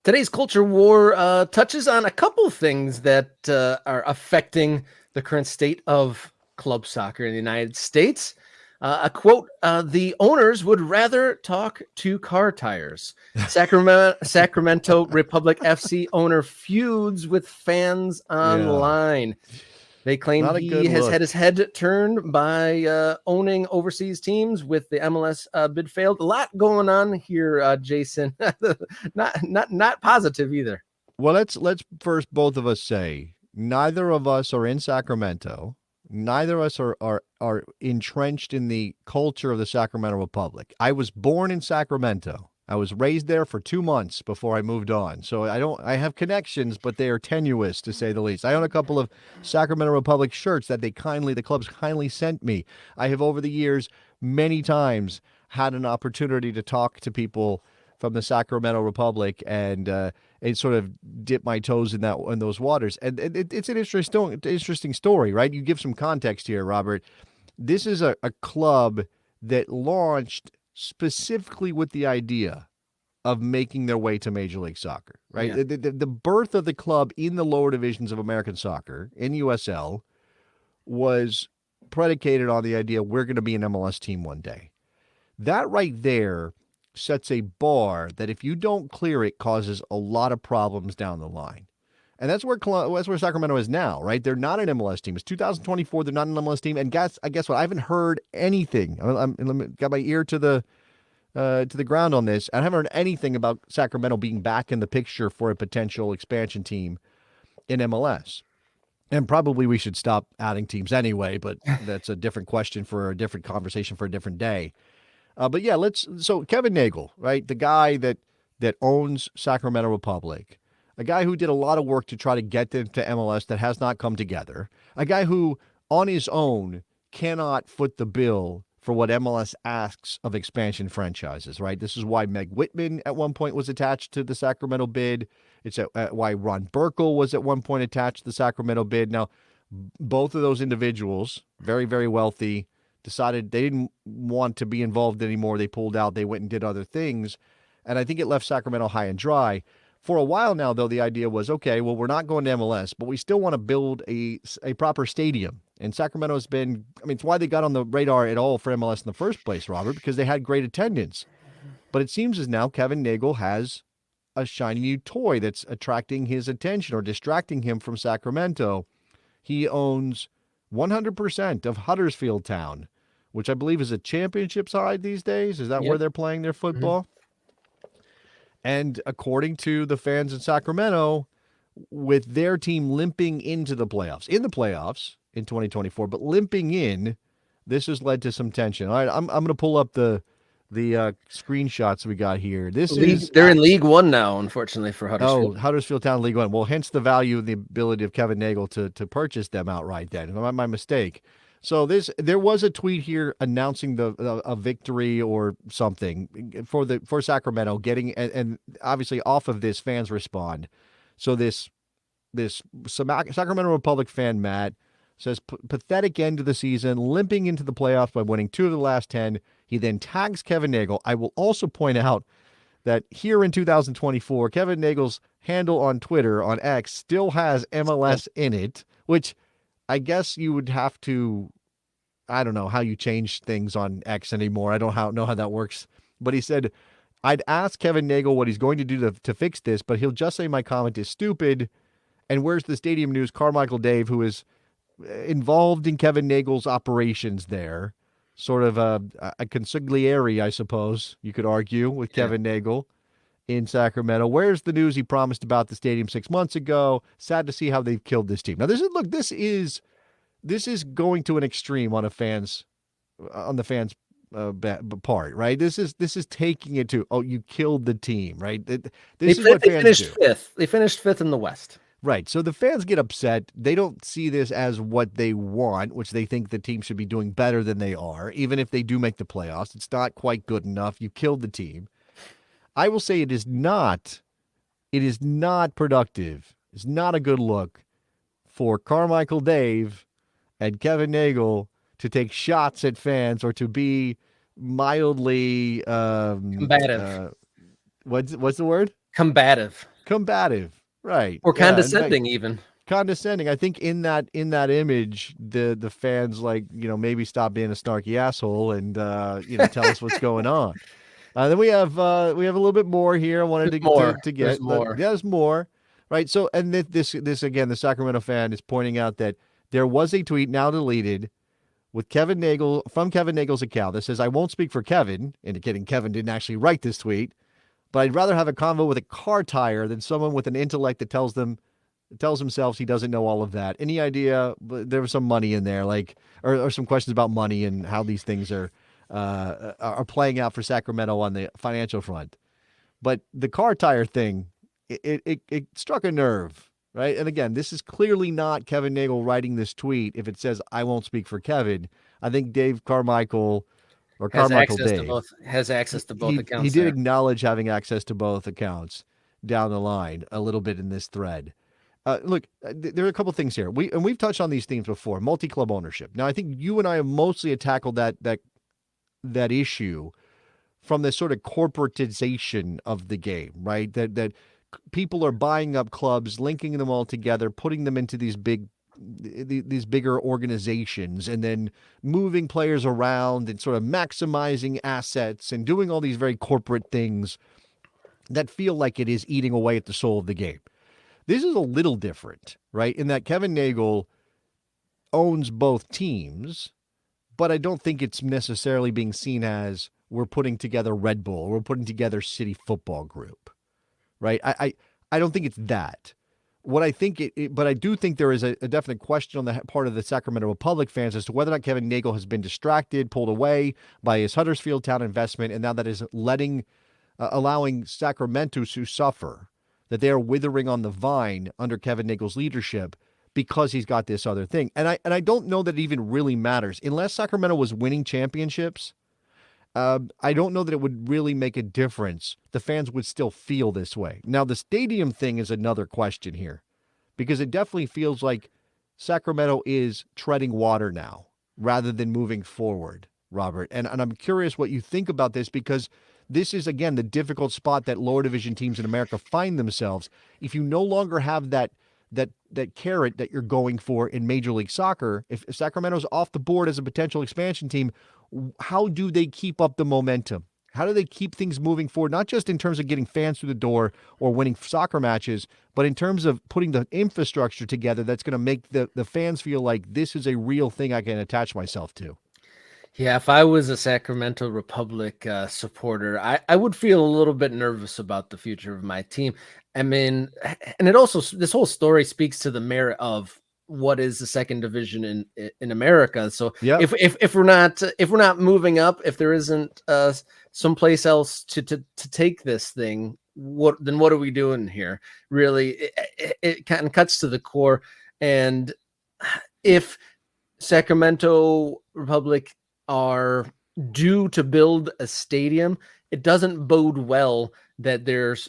Today's culture war touches on a couple things that are affecting the current state of club soccer in the United States. A quote, the owners would rather talk to car tires. Sacramento Republic FC owner feuds with fans online. They claim Not a he good has look. had his head turned by owning overseas teams with the MLS bid failed. A lot going on here, Jason. not positive either. Well, let's first both of us say neither of us are in Sacramento. Neither of us are entrenched in the culture of the Sacramento Republic. I was born in Sacramento. I was raised there for 2 months before I moved on. So I have connections, but they are tenuous to say the least. I own a couple of Sacramento Republic shirts that the clubs kindly sent me. I have over the years many times had an opportunity to talk to people from the Sacramento Republic and sort of dip my toes in those waters. And it's an interesting story, right? You give some context here, Robert. This is a club that launched specifically with the idea of making their way to Major League Soccer, right? Yeah. The birth of the club in the lower divisions of American soccer, in USL, was predicated on the idea we're going to be an MLS team one day. That right there sets a bar that if you don't clear it causes a lot of problems down the line. And that's where Sacramento is now, right? They're not an MLS team. It's 2024. They're not an MLS team. And guess what? I haven't heard anything. Got my ear to the ground on this. I haven't heard anything about Sacramento being back in the picture for a potential expansion team in MLS. And probably we should stop adding teams anyway, but that's a different question for a different conversation for a different day. But yeah, so Kevin Nagel, right? The guy that owns Sacramento Republic, a guy who did a lot of work to try to get them to MLS that has not come together, a guy who on his own cannot foot the bill for what MLS asks of expansion franchises, right? This is why Meg Whitman at one point was attached to the Sacramento bid. It's why Ron Burkle was at one point attached to the Sacramento bid. Now, both of those individuals, very, very wealthy, decided they didn't want to be involved anymore. They pulled out. They went and did other things. And I think it left Sacramento high and dry. For a while now, though, the idea was, okay, well, we're not going to MLS, but we still want to build a proper stadium. And Sacramento's been, it's why they got on the radar at all for MLS in the first place, Robert, because they had great attendance. But it seems as now Kevin Nagel has a shiny new toy that's attracting his attention or distracting him from Sacramento. He owns 100% of Huddersfield Town, which I believe is a championship side these days. Is that where they're playing their football? Mm-hmm. And according to the fans in Sacramento, with their team limping into the playoffs, in 2024, but limping in, this has led to some tension. All right, I'm going to pull up the screenshots we got here. They're in League One now, unfortunately, for Huddersfield. Oh, Huddersfield Town League One. Well, hence the value and the ability of Kevin Nagel to purchase them outright then. My mistake. So there was a tweet here announcing a victory or something for Sacramento, getting and obviously off of this fans respond. So this Sacramento Republic fan, Matt, says pathetic end to the season, limping into the playoffs by winning 2 of the last 10. He then tags Kevin Nagel. I will also point out that here in 2024, Kevin Nagel's handle on Twitter, on X, still has MLS in it, which I guess you would have to, I don't know how you change things on X anymore. I don't know how that works. But he said, I'd ask Kevin Nagel what he's going to do to fix this, but he'll just say my comment is stupid. And where's the stadium news? Carmichael Dave, who is involved in Kevin Nagel's operations there, sort of a consigliere, I suppose you could argue, with Kevin Nagel in Sacramento. Where's the news he promised about the stadium 6 months ago? Sad to see how they've killed this team. Now, this is going to an extreme on the fans' part, right? This is taking it to, you killed the team, right? This is what fans do. Fifth. They finished fifth in the West. Right. So the fans get upset. They don't see this as what they want, which they think the team should be doing better than they are. Even if they do make the playoffs, it's not quite good enough. You killed the team. I will say it is not productive. It's not a good look for Carmichael Dave and Kevin Nagel to take shots at fans or to be mildly combative. What's the word? Combative. Combative, right? Or Yeah, in fact, condescending even. condescending. I think in that image, the fans maybe stop being a snarky asshole and tell us what's going on. Then we have a little bit more here. I wanted There's to There's get. more. There's more, right? So and this again, the Sacramento fan is pointing out that there was a tweet now deleted with Kevin Nagel's account that says, "I won't speak for Kevin," indicating Kevin didn't actually write this tweet, but I'd rather have a convo with a car tire than someone with an intellect that tells himself he doesn't know all of that. Any idea? There was some money in there, or some questions about money and how these things are playing out for Sacramento on the financial front. But the car tire thing, it struck a nerve, right? And again, this is clearly not Kevin Nagel writing this tweet. If it says "I won't speak for Kevin," I think Dave Carmichael or Carmichael Dave Has access to both he accounts did there. acknowledge having access to both accounts down the line a little bit in this thread. Look, there are a couple things here. We've touched on these themes before. Multi-club ownership. Now, I think you and I have mostly tackled that issue from this sort of corporatization of the game, right? That people are buying up clubs, linking them all together, putting them into these bigger organizations, and then moving players around and sort of maximizing assets and doing all these very corporate things that feel like it is eating away at the soul of the game. This is a little different, right? In that Kevin Nagel owns both teams, but I don't think it's necessarily being seen as we're putting together Red Bull or we're putting together City Football Group, right? I don't think it's that. What I think but I do think there is a definite question on the part of the Sacramento Republic fans as to whether or not Kevin Nagel has been distracted, pulled away by his Huddersfield Town investment, and now that is allowing Sacramento to suffer, that they are withering on the vine under Kevin Nagel's leadership because he's got this other thing. And I don't know that it even really matters. Unless Sacramento was winning championships, I don't know that it would really make a difference. The fans would still feel this way. Now, the stadium thing is another question here, because it definitely feels like Sacramento is treading water now rather than moving forward, Robert. And I'm curious what you think about this, because this is, again, the difficult spot that lower division teams in America find themselves. If you no longer have that carrot that you're going for in Major League Soccer, if Sacramento's off the board as a potential expansion team, how do they keep up the momentum? How do they keep things moving forward, not just in terms of getting fans through the door or winning soccer matches, but in terms of putting the infrastructure together that's going to make the fans feel like this is a real thing I can attach myself to? Yeah, if I was a Sacramento Republic supporter, I would feel a little bit nervous about the future of my team. I mean, and it also, this whole story speaks to the merit of what is the second division in America. So Yep. if we're not moving up, if there isn't someplace else to take this thing, what are we doing here? Really, it kind of cuts to the core. And if Sacramento Republic are due to build a stadium, it doesn't bode well that there's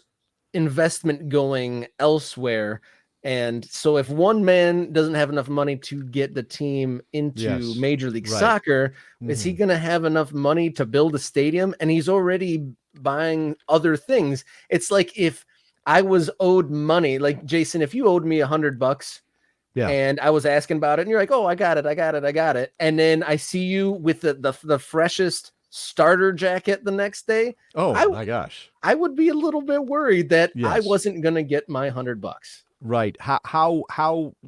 investment going elsewhere. And so if one man doesn't have enough money to get the team into Major League Soccer, is he going to have enough money to build a stadium? And he's already buying other things. It's like if I was owed money, like Jason, if you owed me $100, and I was asking about it, and you're like, "Oh, I got it," and then I see you with the freshest starter jacket the next day. Oh my gosh, I would be a little bit worried that I wasn't gonna get my $100. Right?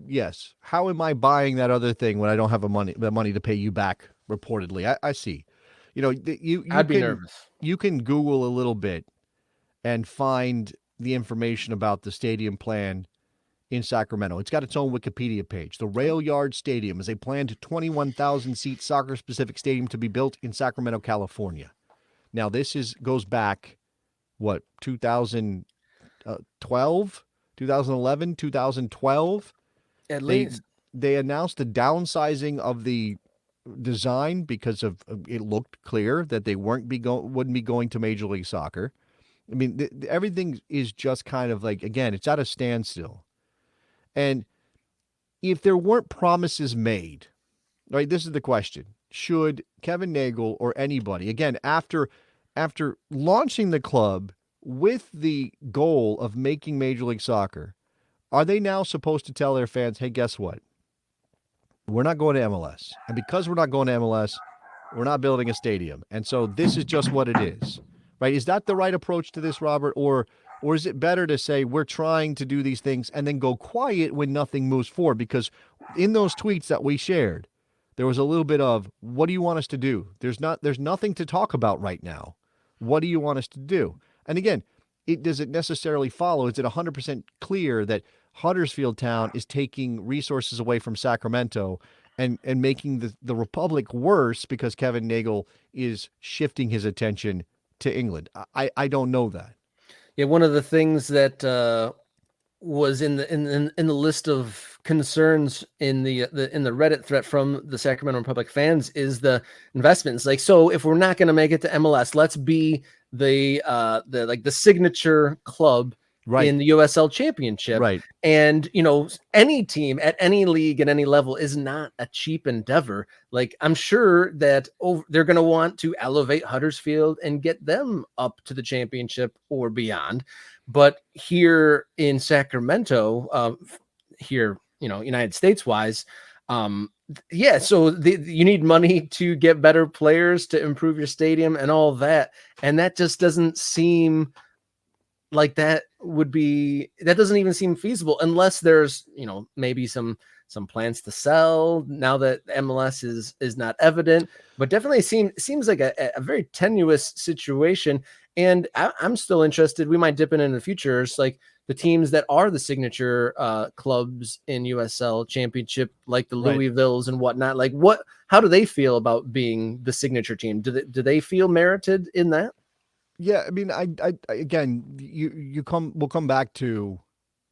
Yes. How am I buying that other thing when I don't have the money to pay you back? Reportedly, I see. I'd be nervous. You can Google a little bit and find the information about the stadium plan in Sacramento. It's got its own Wikipedia page. The Rail Yard Stadium is a planned 21,000-seat soccer-specific stadium to be built in Sacramento, California. Now, this goes back, 2012, 2011, 2012? At least. They announced the downsizing of the design because of it looked clear that they wouldn't be going to Major League Soccer. I mean, everything is just kind of like, again, it's at a standstill. And if there weren't promises made, right, this is the question. Should Kevin Nagel or anybody, again, after launching the club with the goal of making Major League Soccer, are they now supposed to tell their fans, hey, guess what? We're not going to MLS. And because we're not going to MLS, we're not building a stadium. And so this is just what it is. Right? Is that the right approach to this, Robert? Or is it better to say we're trying to do these things and then go quiet when nothing moves forward? Because in those tweets that we shared, there was a little bit of, what do you want us to do? There's nothing to talk about right now. What do you want us to do? And again, does it necessarily follow? Is it 100% clear that Huddersfield Town is taking resources away from Sacramento and making the Republic worse because Kevin Nagel is shifting his attention to England? I don't know that. Yeah, one of the things that was in the list of concerns in the Reddit thread from the Sacramento Republic fans is the investments. Like, so if we're not going to make it to MLS, let's be the signature club in the USL Championship. Right. And, any team at any league at any level is not a cheap endeavor. Like, I'm sure that they're going to want to elevate Huddersfield and get them up to the championship or beyond. But here in Sacramento, United States wise, so you need money to get better players, to improve your stadium and all that. And that just doesn't seem like that doesn't even seem feasible unless there's, maybe some plans to sell now that MLS is not evident, but definitely seems like a very tenuous situation. And I'm still interested. We might dip in the future. It's like the teams that are the signature clubs in USL Championship, like the Louisvilles and whatnot. Like, how do they feel about being the signature team? Do they feel merited in that? Yeah, I mean, I again, we'll come back to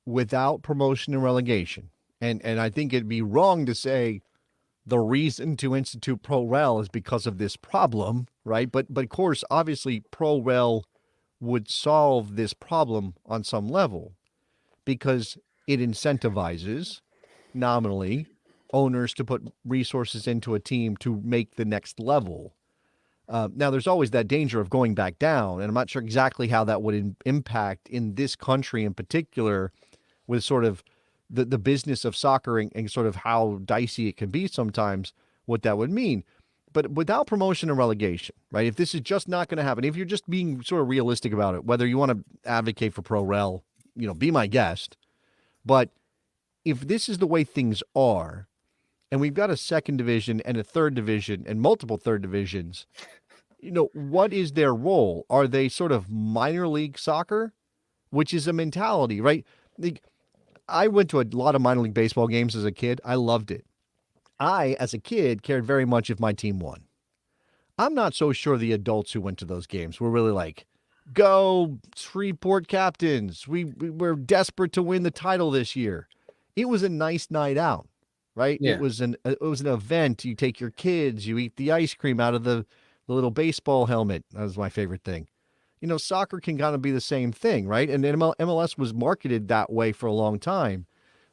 without promotion and relegation, and I think it'd be wrong to say the reason to institute pro rel is because of this problem, right? But of course, obviously, pro rel would solve this problem on some level because it incentivizes nominally owners to put resources into a team to make the next level. Now, there's always that danger of going back down, and I'm not sure exactly how that would impact in this country in particular with sort of the business of soccer and sort of how dicey it can be sometimes, what that would mean. But without promotion and relegation, right, if this is just not going to happen, if you're just being sort of realistic about it, whether you want to advocate for pro rel, be my guest. But if this is the way things are, and we've got a second division and a third division and multiple third divisions, what is their role? Are they sort of minor league soccer, which is a mentality, right? I went to a lot of minor league baseball games as a kid. I loved it. I, as a kid, cared very much if my team won. I'm not so sure the adults who went to those games were really like, go Shreveport Captains. We're desperate to win the title this year. It was a nice night out, right? Yeah. It was an event. You take your kids, you eat the ice cream out of the little baseball helmet. That was my favorite thing. Soccer can kind of be the same thing, right? And MLS was marketed that way for a long time.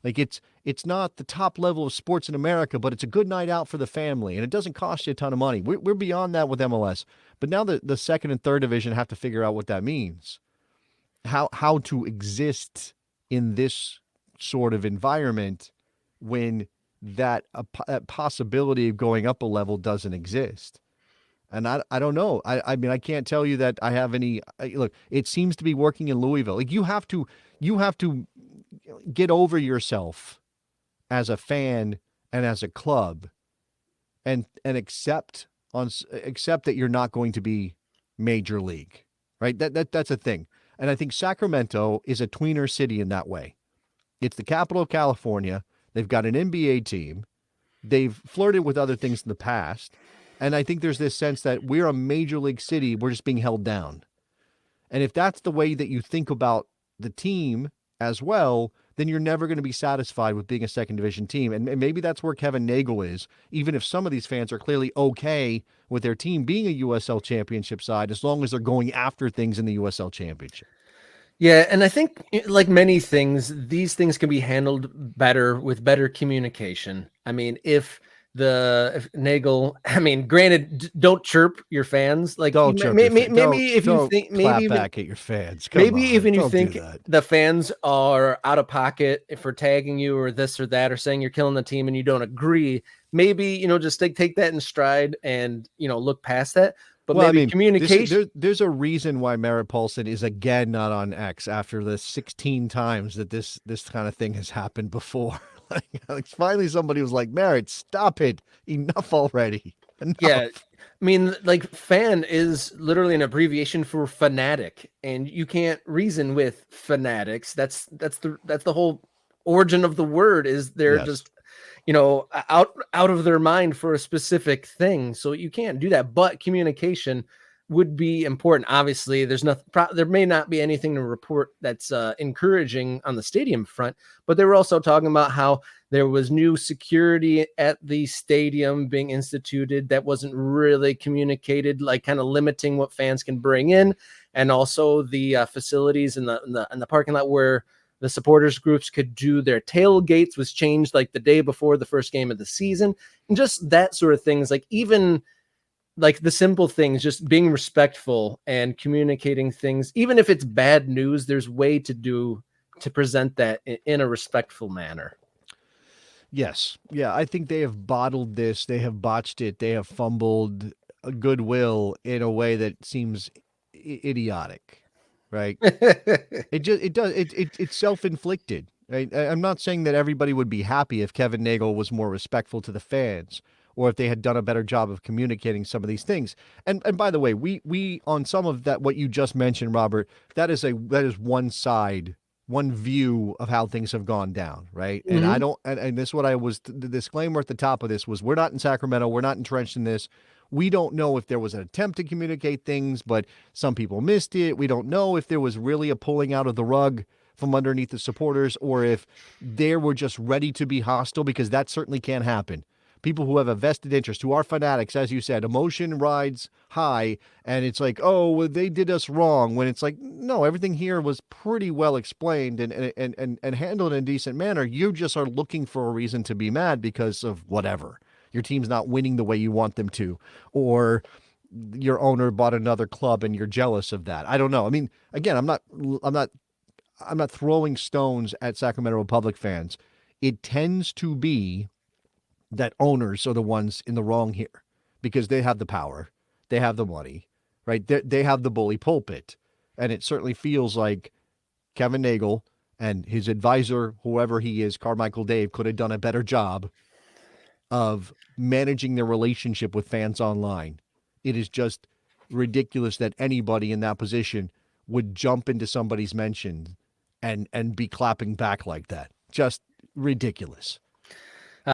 Like it's not the top level of sports in America, but it's a good night out for the family, and it doesn't cost you a ton of money. We're beyond that with MLS. But now the second and third division have to figure out what that means. How to exist in this sort of environment when that possibility of going up a level doesn't exist. And I don't know. I mean, I can't tell you that I have any. Look, it seems to be working in Louisville. Like you have to get over yourself as a fan and as a club, and accept that you're not going to be major league, right? That's a thing. And I think Sacramento is a tweener city in that way. It's the capital of California. They've got an NBA team. They've flirted with other things in the past. And I think there's this sense that we're a major league city. We're just being held down. And if that's the way that you think about the team as well, then you're never going to be satisfied with being a second division team. And maybe that's where Kevin Nagel is, even if some of these fans are clearly okay with their team being a USL Championship side, as long as they're going after things in the USL Championship. Yeah, and I think like many things, these things can be handled better with better communication. I mean, if if Nagel, I mean, granted, don't chirp your fans. Like, Don't chirp your fans. maybe if you Don't think, clap maybe even back at your fans. Come maybe on, even you don't do think that. the fans are out of pocket for tagging you or this or that, or saying you're killing the team and you don't agree. Maybe, just take that in stride and, look past that. But Well, I maybe mean, communication. there's a reason why Merritt Paulson is again not on X after the 16 times that this kind of thing has happened before. like finally somebody was like, Merritt, stop it. Enough already. Enough. Yeah. I mean, like, fan is literally an abbreviation for fanatic, and you can't reason with fanatics. That's the whole origin of the word, is they're Yes. just out of their mind for a specific thing. So you can't do that. But communication would be important. Obviously, there may not be anything to report that's encouraging on the stadium front, but they were also talking about how there was new security at the stadium being instituted that wasn't really communicated, like kind of limiting what fans can bring in, and also the facilities in the parking lot where the supporters groups could do their tailgates was changed like the day before the first game of the season, and just that sort of things. Like, even like the simple things, just being respectful and communicating things, even if it's bad news, there's way to present that in a respectful manner. Yes. Yeah, I think they have bottled this. They have botched it. They have fumbled a goodwill in a way that seems idiotic, right? It's self-inflicted. Right? I'm not saying that everybody would be happy if Kevin Nagel was more respectful to the fans or if they had done a better job of communicating some of these things. And by the way, we on some of that what you just mentioned, Robert, that is one side, one view of how things have gone down, right? Mm-hmm. And I don't and this is what I was the disclaimer at the top of this was we're not in Sacramento, we're not entrenched in this. We don't know if there was an attempt to communicate things, but some people missed it. We don't know if there was really a pulling out of the rug from underneath the supporters or if they were just ready to be hostile, because that certainly can happen. People who have a vested interest, who are fanatics, as you said, emotion rides high, and it's like, oh, well, they did us wrong. When it's like, no, everything here was pretty well explained and handled in a decent manner. You just are looking for a reason to be mad because of whatever. Your team's not winning the way you want them to, or your owner bought another club and you're jealous of that. I don't know. I mean, again, I'm not throwing stones at Sacramento Republic fans. It tends to be that owners are the ones in the wrong here because they have the power, they have the money, right? They have the bully pulpit. And it certainly feels like Kevin Nagel and his advisor, whoever he is, Carmichael Dave, could have done a better job of managing their relationship with fans online. It is just ridiculous that anybody in that position would jump into somebody's mention and be clapping back like that. Just ridiculous.